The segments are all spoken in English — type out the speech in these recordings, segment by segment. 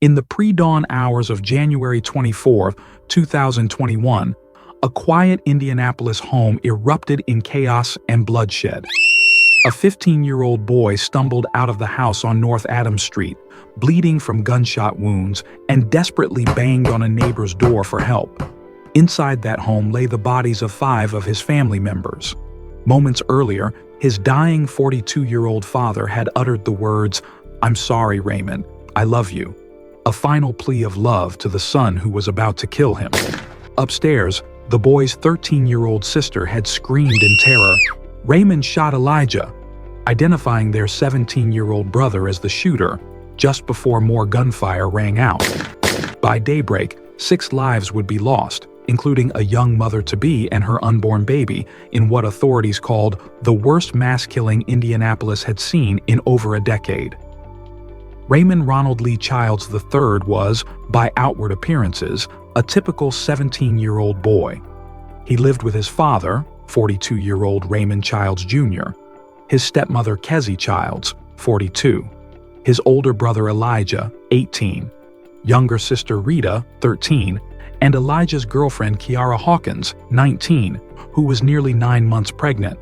In the pre-dawn hours of January 24, 2021, a quiet Indianapolis home erupted in chaos and bloodshed. A 15-year-old boy stumbled out of the house on North Adams Street, bleeding from gunshot wounds, and desperately banged on a neighbor's door for help. Inside that home lay the bodies of 5 of his family members. Moments earlier, his dying 42-year-old father had uttered the words, "I'm sorry, Raymond, I love you," a final plea of love to the son who was about to kill him. Upstairs, the boy's 13-year-old sister had screamed in terror, "Raymond shot Elijah," identifying their 17-year-old brother as the shooter, just before more gunfire rang out. By daybreak, 6 lives would be lost, including a young mother-to-be and her unborn baby, in what authorities called the worst mass killing Indianapolis had seen in over a decade. Raymond Ronald Lee Childs III was, by outward appearances, a typical 17-year-old boy. He lived with his father, 42-year-old Raymond Childs Jr., his stepmother Kezzie Childs, 42, his older brother Elijah, 18, younger sister Rita, 13, and Elijah's girlfriend Kiara Hawkins, 19, who was nearly 9 months pregnant.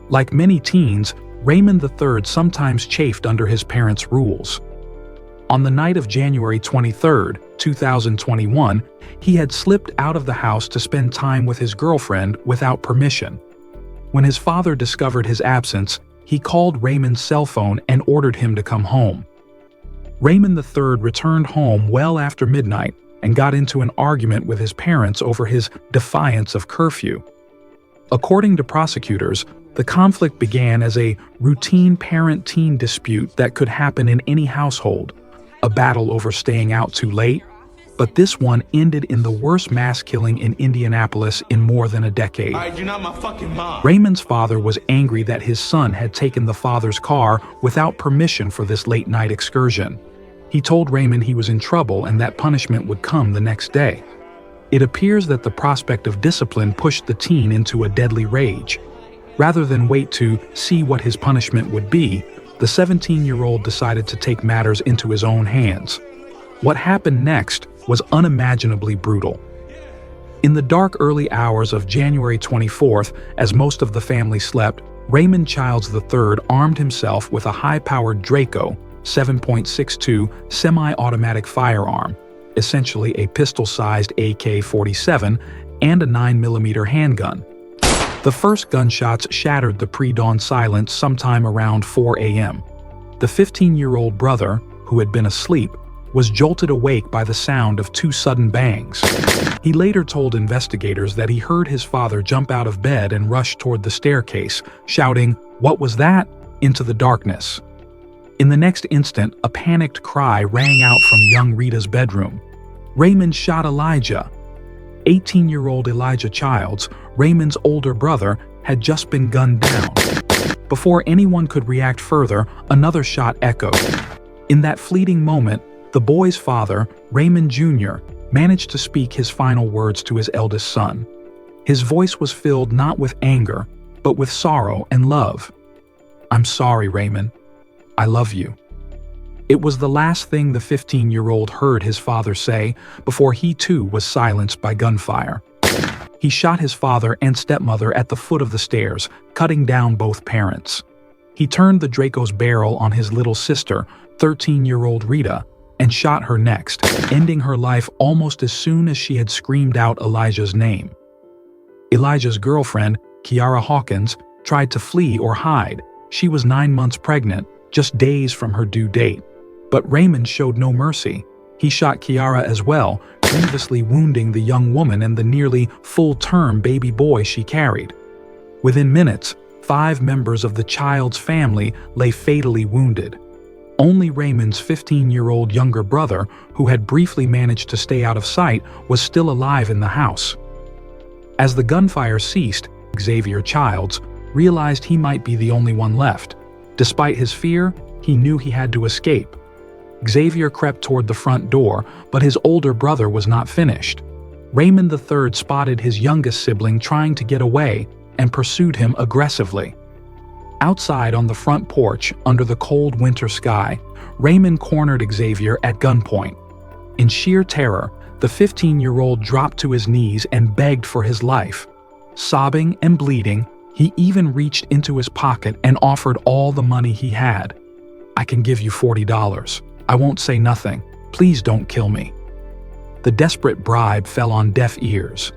Like many teens, Raymond III sometimes chafed under his parents' rules. On the night of January 23, 2021, he had slipped out of the house to spend time with his girlfriend without permission. When his father discovered his absence, he called Raymond's cell phone and ordered him to come home. Raymond III returned home well after midnight and got into an argument with his parents over his defiance of curfew. According to prosecutors, the conflict began as a routine parent-teen dispute that could happen in any household, a battle over staying out too late, but this one ended in the worst mass killing in Indianapolis in more than a decade. You're not my fucking mom. Raymond's father was angry that his son had taken the father's car without permission for this late-night excursion. He told Raymond he was in trouble and that punishment would come the next day. It appears that the prospect of discipline pushed the teen into a deadly rage. Rather than wait to see what his punishment would be, the 17-year-old decided to take matters into his own hands. What happened next was unimaginably brutal. In the dark early hours of January 24th, as most of the family slept, Raymond Childs III armed himself with a high-powered Draco 7.62 semi-automatic firearm, essentially a pistol-sized AK-47, and a 9mm handgun. The first gunshots shattered the pre-dawn silence sometime around 4 a.m. The 15-year-old brother, who had been asleep, was jolted awake by the sound of 2 sudden bangs. He later told investigators that he heard his father jump out of bed and rush toward the staircase, shouting, "What was that?" into the darkness. In the next instant, a panicked cry rang out from young Rita's bedroom. "Raymond shot Elijah." 18-year-old Elijah Childs, Raymond's older brother, had just been gunned down. Before anyone could react further, another shot echoed. In that fleeting moment, the boy's father, Raymond Jr., managed to speak his final words to his eldest son. His voice was filled not with anger, but with sorrow and love. "I'm sorry, Raymond. I love you." It was the last thing the 15-year-old heard his father say before he too was silenced by gunfire. He shot his father and stepmother at the foot of the stairs, cutting down both parents. He turned the Draco's barrel on his little sister, 13-year-old Rita, and shot her next, ending her life almost as soon as she had screamed out Elijah's name. Elijah's girlfriend, Kiara Hawkins, tried to flee or hide. She was 9 months pregnant, just days from her due date. But Raymond showed no mercy. He shot Kiara as well, grievously wounding the young woman and the nearly full-term baby boy she carried. Within minutes, 5 members of the Childs family lay fatally wounded. Only Raymond's 15-year-old younger brother, who had briefly managed to stay out of sight, was still alive in the house. As the gunfire ceased, Xavier Childs realized he might be the only one left. Despite his fear, he knew he had to escape. Xavier crept toward the front door, but his older brother was not finished. Raymond III spotted his youngest sibling trying to get away and pursued him aggressively. Outside on the front porch, under the cold winter sky, Raymond cornered Xavier at gunpoint, In sheer terror, the 15-year-old dropped to his knees and begged for his life. Sobbing and bleeding, he even reached into his pocket and offered all the money he had. "I can give you $40. I won't say nothing. Please don't kill me." The desperate bribe fell on deaf ears.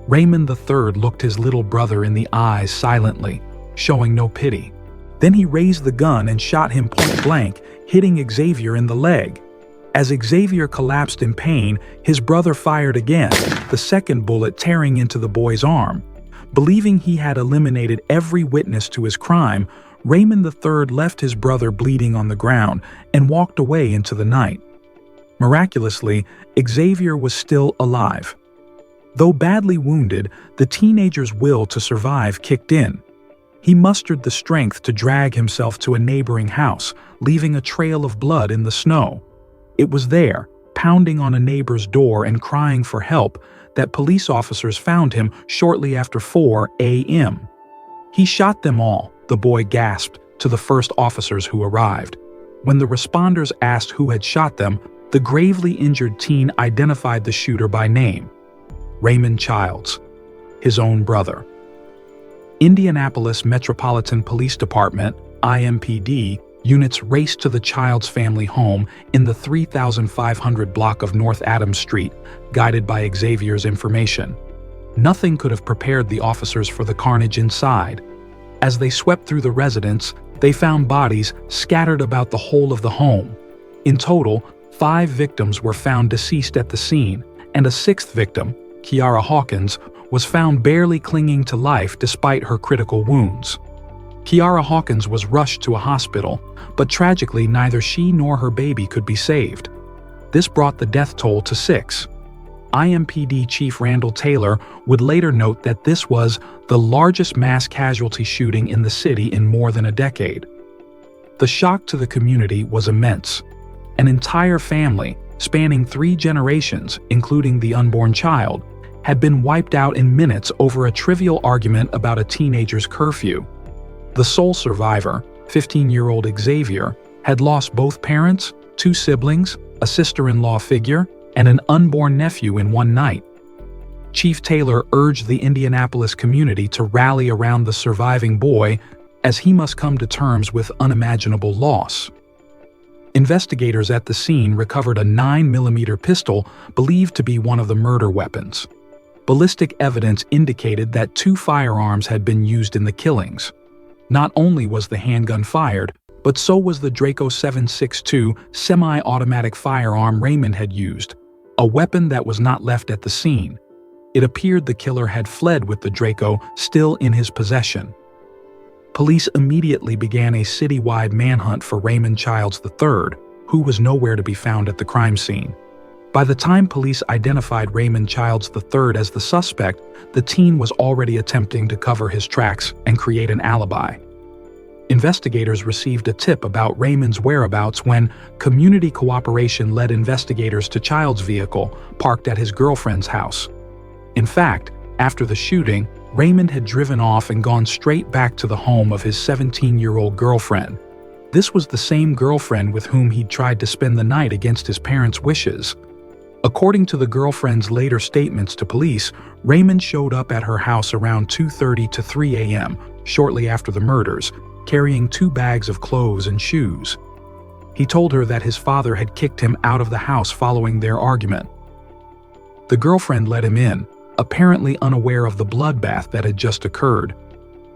Raymond III looked his little brother in the eyes silently, showing no pity. Then he raised the gun and shot him point blank, hitting Xavier in the leg. As Xavier collapsed in pain, his brother fired again, the second bullet tearing into the boy's arm. Believing he had eliminated every witness to his crime, Raymond III left his brother bleeding on the ground and walked away into the night. Miraculously, Xavier was still alive. Though badly wounded, the teenager's will to survive kicked in. He mustered the strength to drag himself to a neighboring house, leaving a trail of blood in the snow. It was there, pounding on a neighbor's door and crying for help, that police officers found him shortly after 4 a.m. "He shot them all," the boy gasped to the first officers who arrived. When the responders asked who had shot them, the gravely injured teen identified the shooter by name: Raymond Childs, his own brother. Indianapolis Metropolitan Police Department, IMPD, units raced to the Childs family home in the 3500 block of North Adams Street, guided by Xavier's information. Nothing could have prepared the officers for the carnage inside. As they swept through the residence, they found bodies scattered about the whole of the home. In total, 5 victims were found deceased at the scene, and a 6th victim, Kiara Hawkins, was found barely clinging to life despite her critical wounds. Kiara Hawkins was rushed to a hospital, but tragically neither she nor her baby could be saved. This brought the death toll to 6. IMPD Chief Randall Taylor would later note that this was the largest mass casualty shooting in the city in more than a decade. The shock to the community was immense. An entire family, spanning 3 generations, including the unborn child, had been wiped out in minutes over a trivial argument about a teenager's curfew. The sole survivor, 15-year-old Xavier, had lost both parents, 2 siblings, a sister-in-law figure, and an unborn nephew in one night. Chief Taylor urged the Indianapolis community to rally around the surviving boy, as he must come to terms with unimaginable loss. Investigators at the scene recovered a 9mm pistol believed to be one of the murder weapons. Ballistic evidence indicated that 2 firearms had been used in the killings. Not only was the handgun fired, but so was the Draco 7.62 semi-automatic firearm Raymond had used, a weapon that was not left at the scene. It appeared the killer had fled with the Draco still in his possession. Police immediately began a citywide manhunt for Raymond Childs III, who was nowhere to be found at the crime scene. By the time police identified Raymond Childs III as the suspect, the teen was already attempting to cover his tracks and create an alibi. Investigators received a tip about Raymond's whereabouts when community cooperation led investigators to Childs' vehicle, parked at his girlfriend's house. In fact, after the shooting, Raymond had driven off and gone straight back to the home of his 17-year-old girlfriend. This was the same girlfriend with whom he'd tried to spend the night against his parents' wishes. According to the girlfriend's later statements to police, Raymond showed up at her house around 2:30 to 3 a.m., shortly after the murders, carrying 2 bags of clothes and shoes. He told her that his father had kicked him out of the house following their argument. The girlfriend let him in, apparently unaware of the bloodbath that had just occurred.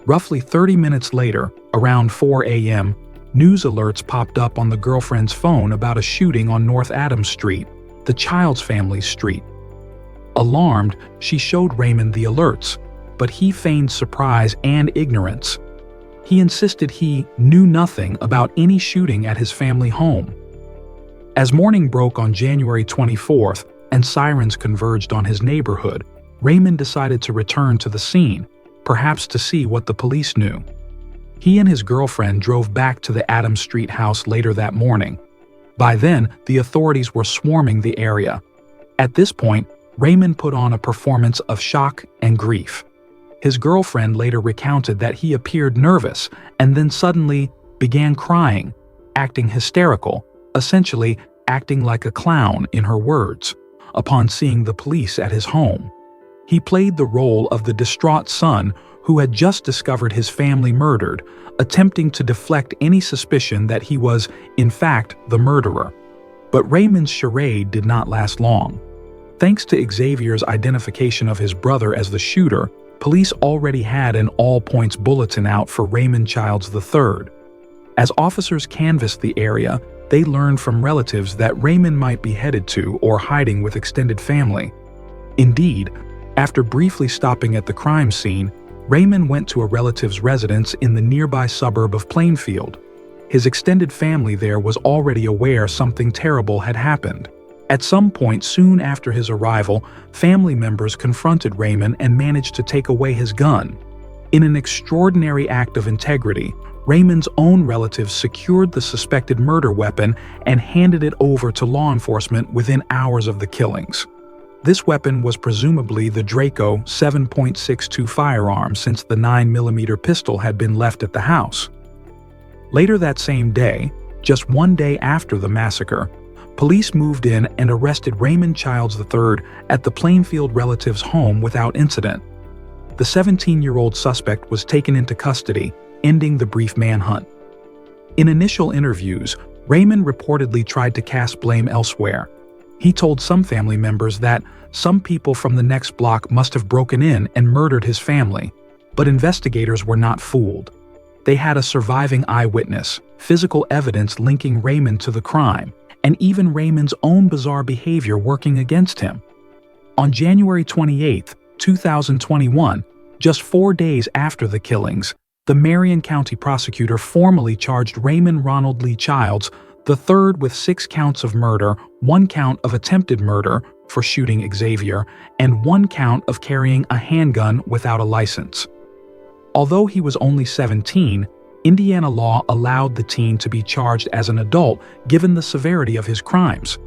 Roughly 30 minutes later, around 4 a.m., news alerts popped up on the girlfriend's phone about a shooting on North Adams Street, the Childs family's street. Alarmed, she showed Raymond the alerts, but he feigned surprise and ignorance. He insisted he knew nothing about any shooting at his family home. As morning broke on January 24th and sirens converged on his neighborhood, Raymond decided to return to the scene, perhaps to see what the police knew. He and his girlfriend drove back to the Adams Street house later that morning. By then, the authorities were swarming the area. At this point, Raymond put on a performance of shock and grief. His girlfriend later recounted that he appeared nervous and then suddenly began crying, acting hysterical, essentially acting like a clown in her words, upon seeing the police at his home. He played the role of the distraught son who had just discovered his family murdered, attempting to deflect any suspicion that he was, in fact, the murderer. But Raymond's charade did not last long. Thanks to Xavier's identification of his brother as the shooter, police already had an all-points bulletin out for Raymond Childs III. As officers canvassed the area, they learned from relatives that Raymond might be headed to or hiding with extended family. Indeed, after briefly stopping at the crime scene, Raymond went to a relative's residence in the nearby suburb of Plainfield. His extended family there was already aware something terrible had happened. At some point soon after his arrival, family members confronted Raymond and managed to take away his gun. In an extraordinary act of integrity, Raymond's own relatives secured the suspected murder weapon and handed it over to law enforcement within hours of the killings. This weapon was presumably the Draco 7.62 firearm, since the 9mm pistol had been left at the house. Later that same day, just one day after the massacre, police moved in and arrested Raymond Childs III at the Plainfield relative's home without incident. The 17-year-old suspect was taken into custody, ending the brief manhunt. In initial interviews, Raymond reportedly tried to cast blame elsewhere. He told some family members that some people from the next block must have broken in and murdered his family, but investigators were not fooled. They had a surviving eyewitness, physical evidence linking Raymond to the crime, and even Raymond's own bizarre behavior working against him. On January 28, 2021, just 4 days after the killings, the Marion County prosecutor formally charged Raymond Ronald Lee Childs III with 6 counts of murder, 1 count of attempted murder for shooting Xavier, and 1 count of carrying a handgun without a license. Although he was only 17, Indiana law allowed the teen to be charged as an adult given the severity of his crimes.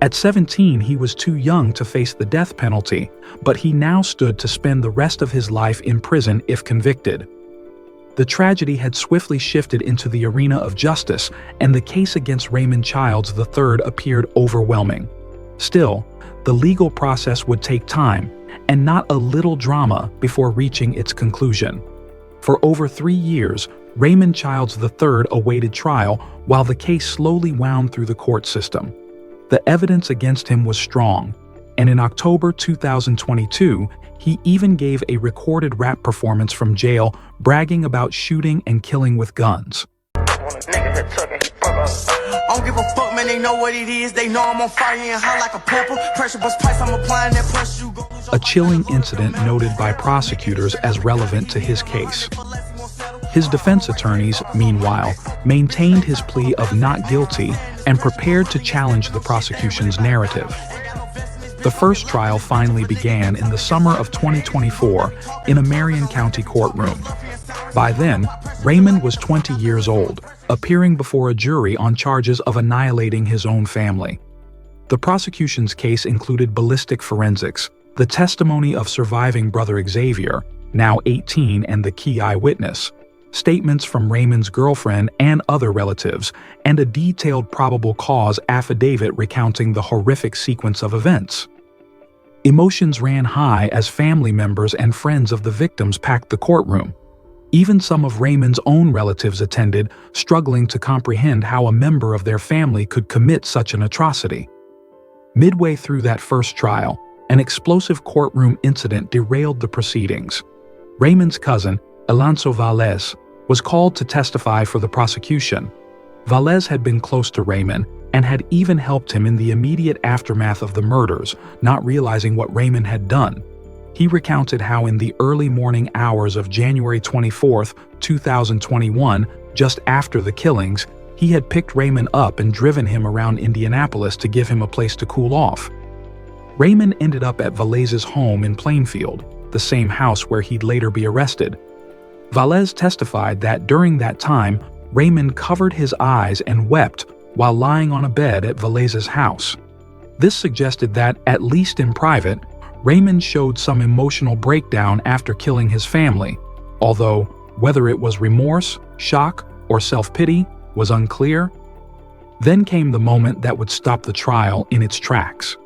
At 17, he was too young to face the death penalty, but he now stood to spend the rest of his life in prison if convicted. The tragedy had swiftly shifted into the arena of justice, and the case against Raymond Childs III appeared overwhelming. Still, the legal process would take time, and not a little drama before reaching its conclusion. For over 3 years, Raymond Childs III awaited trial while the case slowly wound through the court system. The evidence against him was strong, and in October 2022, he even gave a recorded rap performance from jail bragging about shooting and killing with guns. I don't give a fuck, man, they know what it is. They know I'm on fire and hot like a pepper. Pressure bust price, I'm applying that pressure. A chilling incident noted by prosecutors as relevant to his case. His defense attorneys, meanwhile, maintained his plea of not guilty and prepared to challenge the prosecution's narrative. The first trial finally began in the summer of 2024 in a Marion County courtroom. By then, Raymond was 20 years old, appearing before a jury on charges of annihilating his own family. The prosecution's case included ballistic forensics, the testimony of surviving brother Xavier, now 18 and the key eyewitness, statements from Raymond's girlfriend and other relatives, and a detailed probable cause affidavit recounting the horrific sequence of events. Emotions ran high as family members and friends of the victims packed the courtroom. Even some of Raymond's own relatives attended, struggling to comprehend how a member of their family could commit such an atrocity. Midway through that first trial, an explosive courtroom incident derailed the proceedings. Raymond's cousin, Alonso Valles, was called to testify for the prosecution. Valles had been close to Raymond and had even helped him in the immediate aftermath of the murders, not realizing what Raymond had done. He recounted how in the early morning hours of January 24, 2021, just after the killings, he had picked Raymond up and driven him around Indianapolis to give him a place to cool off. Raymond ended up at Valles' home in Plainfield, the same house where he'd later be arrested. Valles testified that during that time, Raymond covered his eyes and wept while lying on a bed at Valles' house. This suggested that, at least in private, Raymond showed some emotional breakdown after killing his family, although whether it was remorse, shock, or self-pity was unclear. Then came the moment that would stop the trial in its tracks.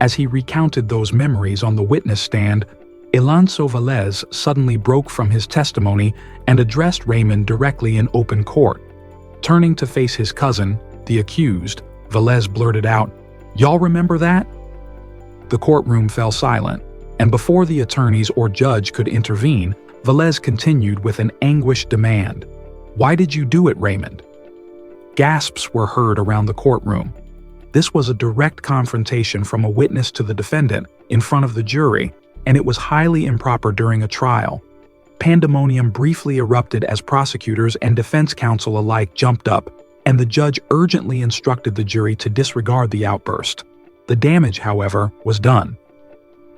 As he recounted those memories on the witness stand, Alonso Velez suddenly broke from his testimony and addressed Raymond directly in open court. Turning to face his cousin, the accused, Velez blurted out, "Y'all remember that?" The courtroom fell silent, and before the attorneys or judge could intervene, Velez continued with an anguished demand. "Why did you do it, Raymond?" Gasps were heard around the courtroom. This was a direct confrontation from a witness to the defendant in front of the jury, and it was highly improper during a trial. Pandemonium briefly erupted as prosecutors and defense counsel alike jumped up, and the judge urgently instructed the jury to disregard the outburst. The damage, however, was done.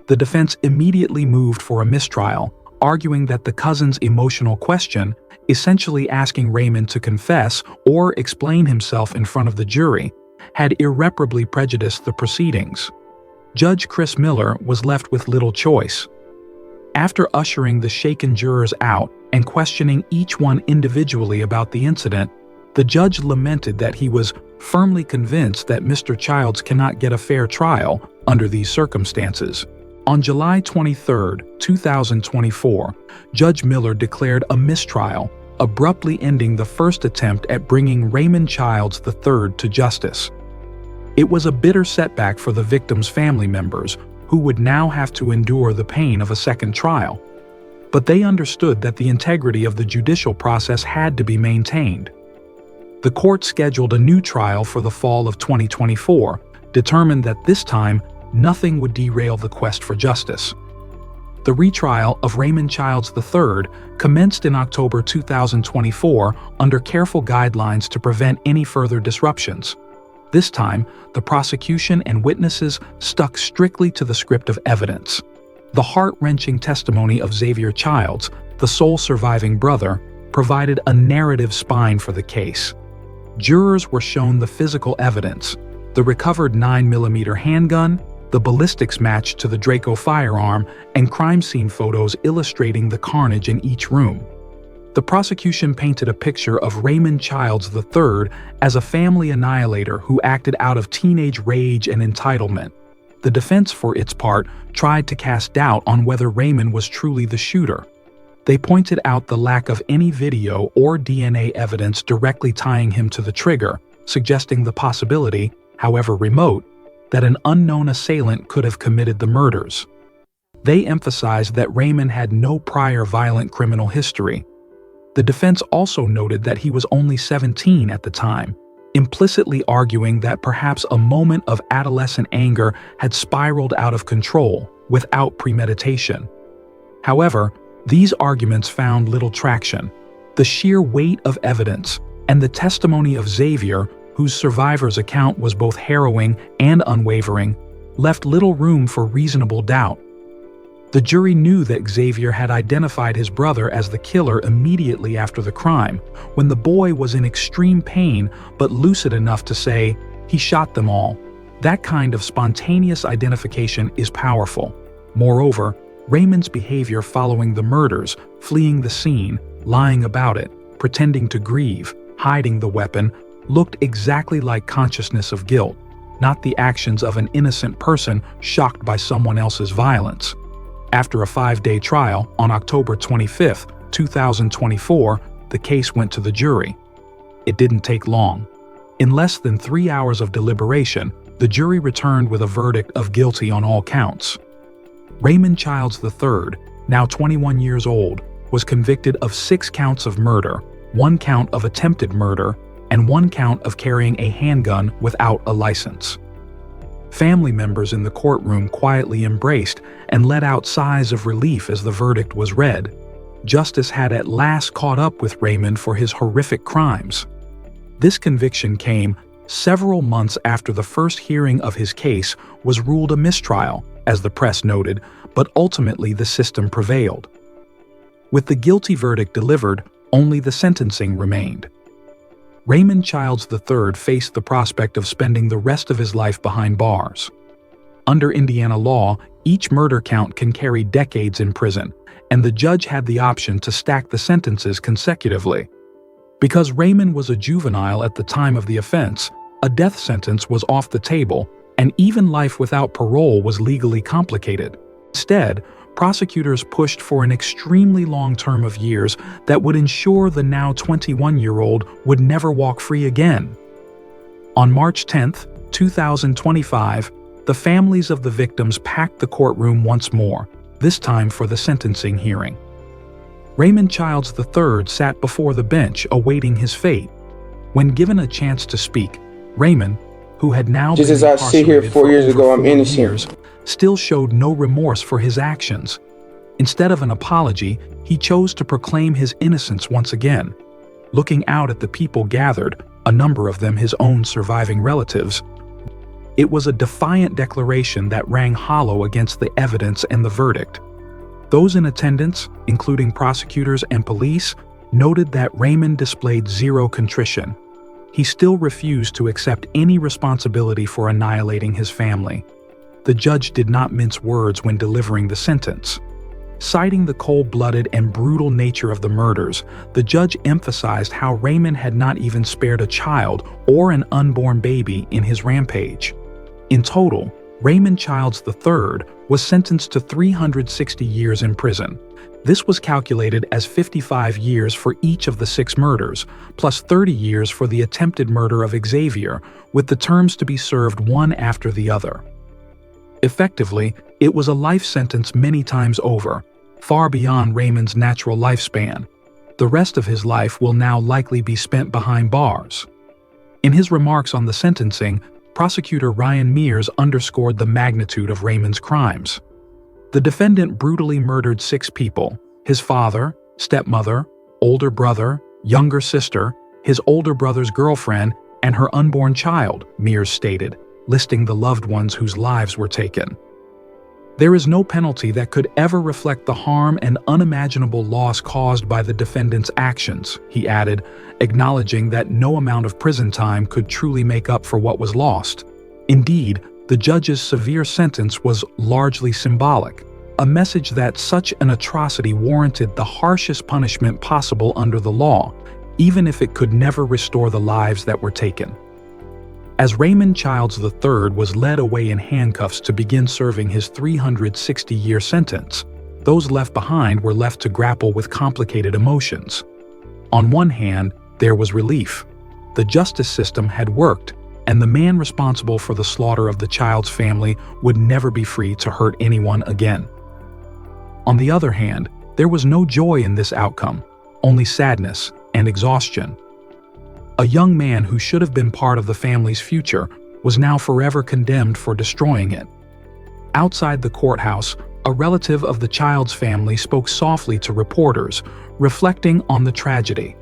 The defense immediately moved for a mistrial, arguing that the cousin's emotional question, essentially asking Raymond to confess or explain himself in front of the jury, had irreparably prejudiced the proceedings. Judge Chris Miller was left with little choice. After ushering the shaken jurors out and questioning each one individually about the incident, the judge lamented that he was firmly convinced that Mr. Childs cannot get a fair trial under these circumstances. On July 23, 2024, Judge Miller declared a mistrial, abruptly ending the first attempt at bringing Raymond Childs III to justice. It was a bitter setback for the victim's family members, who would now have to endure the pain of a second trial. But they understood that the integrity of the judicial process had to be maintained. The court scheduled a new trial for the fall of 2024, determined that this time nothing would derail the quest for justice. The retrial of Raymond Childs III commenced in October 2024 under careful guidelines to prevent any further disruptions. This time, the prosecution and witnesses stuck strictly to the script of evidence. The heart-wrenching testimony of Xavier Childs, the sole surviving brother, provided a narrative spine for the case. Jurors were shown the physical evidence, the recovered 9mm handgun, the ballistics match to the Draco firearm, and crime scene photos illustrating the carnage in each room. The prosecution painted a picture of Raymond Childs III as a family annihilator who acted out of teenage rage and entitlement. The defense, for its part, tried to cast doubt on whether Raymond was truly the shooter. They pointed out the lack of any video or DNA evidence directly tying him to the trigger, suggesting the possibility, however remote, that an unknown assailant could have committed the murders. They emphasized that Raymond had no prior violent criminal history. The defense also noted that he was only 17 at the time, implicitly arguing that perhaps a moment of adolescent anger had spiraled out of control without premeditation. However, these arguments found little traction. The sheer weight of evidence and the testimony of Xavier, whose survivor's account was both harrowing and unwavering, left little room for reasonable doubt. The jury knew that Xavier had identified his brother as the killer immediately after the crime, when the boy was in extreme pain but lucid enough to say, "He shot them all." That kind of spontaneous identification is powerful. Moreover, Raymond's behavior following the murders, fleeing the scene, lying about it, pretending to grieve, hiding the weapon, looked exactly like consciousness of guilt, not the actions of an innocent person shocked by someone else's violence. After a 5-day trial, on October 25, 2024, the case went to the jury. It didn't take long. In less than 3 hours of deliberation, the jury returned with a verdict of guilty on all counts. Raymond Childs III, now 21 years old, was convicted of 6 counts of murder, 1 count of attempted murder, and 1 count of carrying a handgun without a license. Family members in the courtroom quietly embraced and let out sighs of relief as the verdict was read. Justice had at last caught up with Raymond for his horrific crimes. This conviction came several months after the first hearing of his case was ruled a mistrial, as the press noted, but ultimately the system prevailed. With the guilty verdict delivered, only the sentencing remained. Raymond Childs III faced the prospect of spending the rest of his life behind bars. Under Indiana law, each murder count can carry decades in prison, and the judge had the option to stack the sentences consecutively. Because Raymond was a juvenile at the time of the offense, A death sentence was off the table, and even life without parole was legally complicated. Instead, prosecutors pushed for an extremely long term of years that would ensure the now 21-year-old would never walk free again. On March 10, 2025, the families of the victims packed the courtroom once more, this time for the sentencing hearing. Raymond Childs III sat before the bench awaiting his fate. When given a chance to speak, Raymond, who had now just been as I sit here incarcerated 4 for years over ago, I'm 40 innocent. years, still showed no remorse for his actions. Instead of an apology, he chose to proclaim his innocence once again. Looking out at the people gathered, a number of them his own surviving relatives, it was a defiant declaration that rang hollow against the evidence and the verdict. Those in attendance, including prosecutors and police, noted that Raymond displayed zero contrition. He still refused to accept any responsibility for annihilating his family. The judge did not mince words when delivering the sentence. Citing the cold-blooded and brutal nature of the murders, the judge emphasized how Raymond had not even spared a child or an unborn baby in his rampage. In total, Raymond Childs III was sentenced to 360 years in prison. This was calculated as 55 years for each of the 6 murders, plus 30 years for the attempted murder of Xavier, with the terms to be served one after the other. Effectively, it was a life sentence many times over, far beyond Raymond's natural lifespan. The rest of his life will now likely be spent behind bars. In his remarks on the sentencing, prosecutor Ryan Mears underscored the magnitude of Raymond's crimes. The defendant brutally murdered 6 people: his father, stepmother, older brother, younger sister, his older brother's girlfriend, and her unborn child, Mears stated, listing the loved ones whose lives were taken. There is no penalty that could ever reflect the harm and unimaginable loss caused by the defendant's actions, he added, acknowledging that no amount of prison time could truly make up for what was lost. Indeed, the judge's severe sentence was largely symbolic, a message that such an atrocity warranted the harshest punishment possible under the law, even if it could never restore the lives that were taken. As Raymond Childs III was led away in handcuffs to begin serving his 360-year sentence, those left behind were left to grapple with complicated emotions. On one hand, there was relief. The justice system had worked, and the man responsible for the slaughter of the Childs family would never be free to hurt anyone again. On the other hand, there was no joy in this outcome, only sadness and exhaustion. A young man who should have been part of the family's future was now forever condemned for destroying it. Outside the courthouse, a relative of the Childs family spoke softly to reporters, reflecting on the tragedy.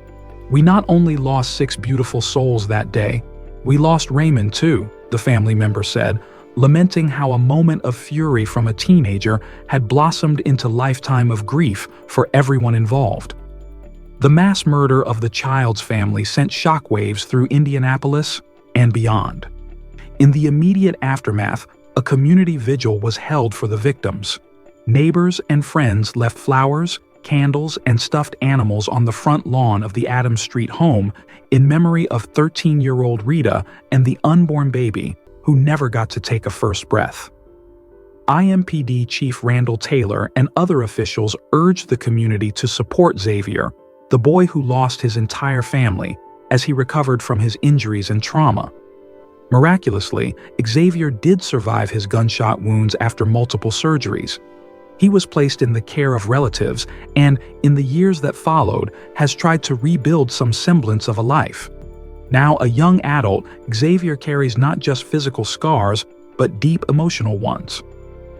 "We not only lost 6 beautiful souls that day, we lost Raymond too," the family member said, lamenting how a moment of fury from a teenager had blossomed into a lifetime of grief for everyone involved. The mass murder of the Childs family sent shockwaves through Indianapolis and beyond. In the immediate aftermath, a community vigil was held for the victims. Neighbors and friends left flowers, candles, and stuffed animals on the front lawn of the Adams Street home in memory of 13-year-old Rita and the unborn baby who never got to take a first breath. IMPD Chief Randall Taylor and other officials urged the community to support Xavier, the boy who lost his entire family, as he recovered from his injuries and trauma. Miraculously, Xavier did survive his gunshot wounds after multiple surgeries. He was placed in the care of relatives and, in the years that followed, has tried to rebuild some semblance of a life. Now a young adult, Xavier carries not just physical scars, but deep emotional ones.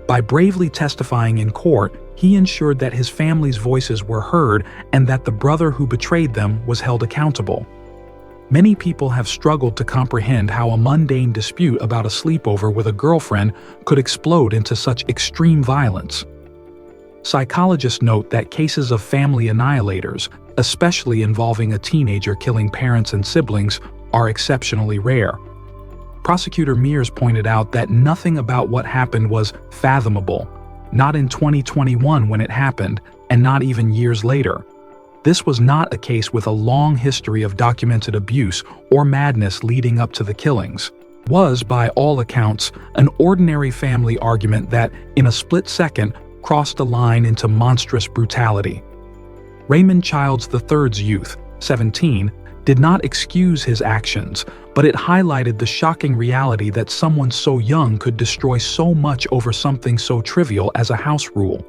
By bravely testifying in court, he ensured that his family's voices were heard and that the brother who betrayed them was held accountable. Many people have struggled to comprehend how a mundane dispute about a sleepover with a girlfriend could explode into such extreme violence. Psychologists note that cases of family annihilators, especially involving a teenager killing parents and siblings, are exceptionally rare. Prosecutor Mears pointed out that nothing about what happened was fathomable, not in 2021 when it happened, and not even years later. This was not a case with a long history of documented abuse or madness leading up to the killings. It was, by all accounts, an ordinary family argument that, in a split second, crossed a line into monstrous brutality. Raymond Childs III's youth, 17, did not excuse his actions, but it highlighted the shocking reality that someone so young could destroy so much over something so trivial as a house rule.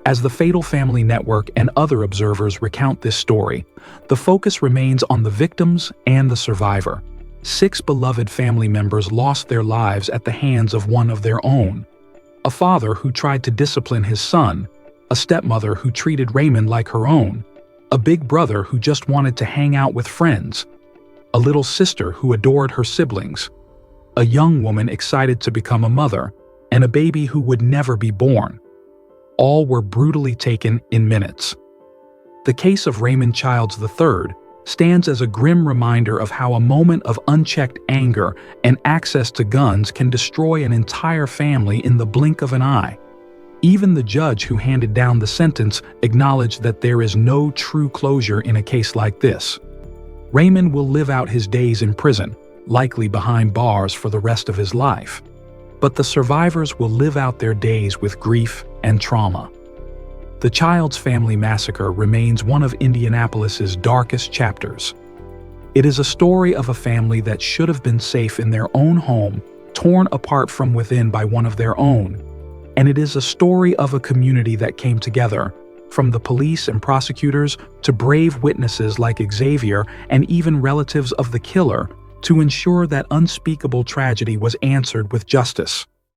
As the Fatal Family Network and other observers recount this story, the focus remains on the victims and the survivor. 6 beloved family members lost their lives at the hands of one of their own. A father who tried to discipline his son, a stepmother who treated Raymond like her own, a big brother who just wanted to hang out with friends, a little sister who adored her siblings, a young woman excited to become a mother, and a baby who would never be born. All were brutally taken in minutes. The case of Raymond Childs III stands as a grim reminder of how a moment of unchecked anger and access to guns can destroy an entire family in the blink of an eye. Even the judge who handed down the sentence acknowledged that there is no true closure in a case like this. Raymond will live out his days in prison, likely behind bars for the rest of his life. But the survivors will live out their days with grief and trauma. The Childs family massacre remains one of Indianapolis's darkest chapters. It is a story of a family that should have been safe in their own home, torn apart from within by one of their own. And it is a story of a community that came together, from the police and prosecutors to brave witnesses like Xavier and even relatives of the killer, to ensure that unspeakable tragedy was answered with justice.